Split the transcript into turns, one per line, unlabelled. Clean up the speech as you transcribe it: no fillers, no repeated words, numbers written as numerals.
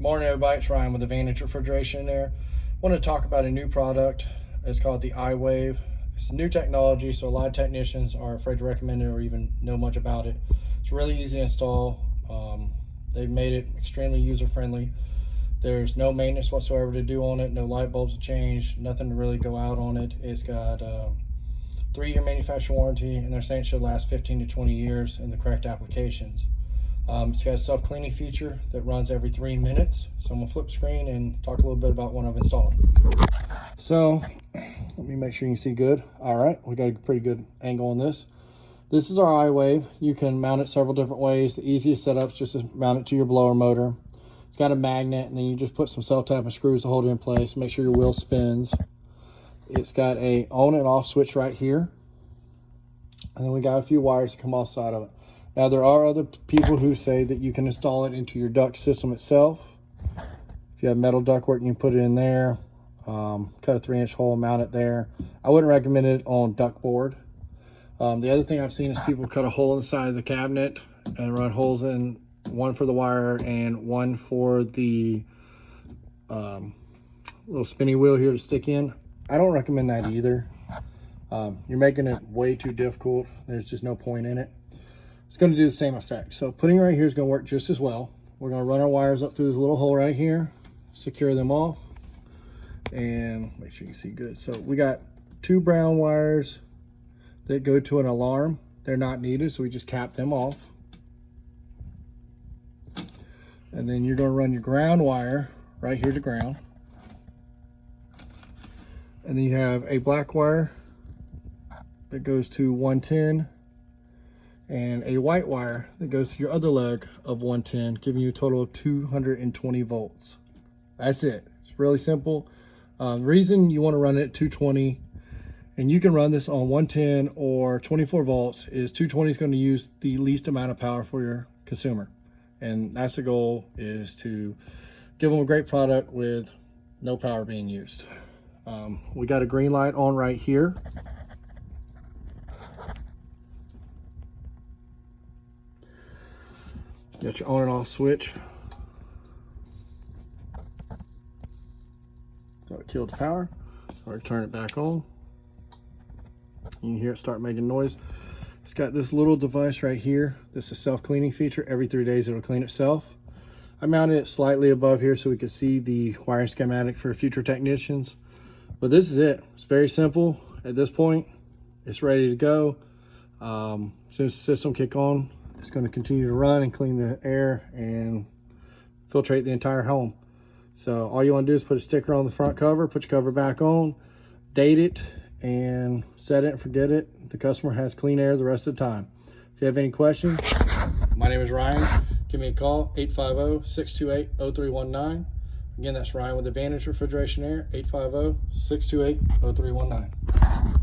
Morning everybody, it's Ryan with Advantage Refrigeration Air. I want to talk about a new product. It's called the Iwave. It's new technology, so a lot of technicians are afraid to recommend it or even know much about it. It's really easy to install. They've made it extremely user-friendly. There's no maintenance whatsoever to do on it, no light bulbs to change, nothing to really go out on it. It's got a 3-year manufacturer warranty, and they're saying it should last 15 to 20 years in the correct applications. It's got a self-cleaning feature that runs every 3 minutes. So I'm gonna flip screen and talk a little bit about what I've installed. So let me make sure you can see good. All right, we got a pretty good angle on this. This is our Iwave. You can mount it several different ways. The easiest setup is just to mount it to your blower motor. It's got a magnet, and then you just put some self-tapping screws to hold it in place. Make sure your wheel spins. It's got a on and off switch right here. And then we got a few wires to come off the side of it. Now, there are other people who say that you can install it into your duct system itself. If you have metal ductwork, you can put it in there. Cut a 3-inch hole, mount it there. I wouldn't recommend it on duct board. The other thing I've seen is people cut a hole in the side of the cabinet and run holes in, one for the wire and one for the little spinny wheel here to stick in. I don't recommend that either. You're making it way too difficult. There's just no point in it. It's going to do the same effect. So putting it right here is going to work just as well. We're going to run our wires up through this little hole right here, secure them off, and make sure you see good. So we got 2 brown wires that go to an alarm. They're not needed, so we just cap them off. And then you're going to run your ground wire right here to ground. And then you have a black wire that goes to 110 and a white wire that goes to your other leg of 110, giving you a total of 220 volts. That's it. It's really simple. The reason you want to run it at 220, and you can run this on 110 or 24 volts, is 220 is going to use the least amount of power for your consumer. And that's the goal, is to give them a great product with no power being used. We got a green light on right here. Got your on and off switch. So it killed the power. So I turn it back on. You can hear it start making noise. It's got this little device right here. This is a self-cleaning feature. Every 3 days it'll clean itself. I mounted it slightly above here so we could see the wiring schematic for future technicians. But this is it. It's very simple. At this point, it's ready to go. As soon as the system kicks on, it's going to continue to run and clean the air and filtrate the entire home. So all you want to do is put a sticker on the front cover, put your cover back on, date it, and set it and forget it. The customer has clean air the rest of the time. If you have any questions, my name is Ryan. Give me a call, 850-628-0319. Again, that's Ryan with Advantage Refrigeration Air, 850-628-0319.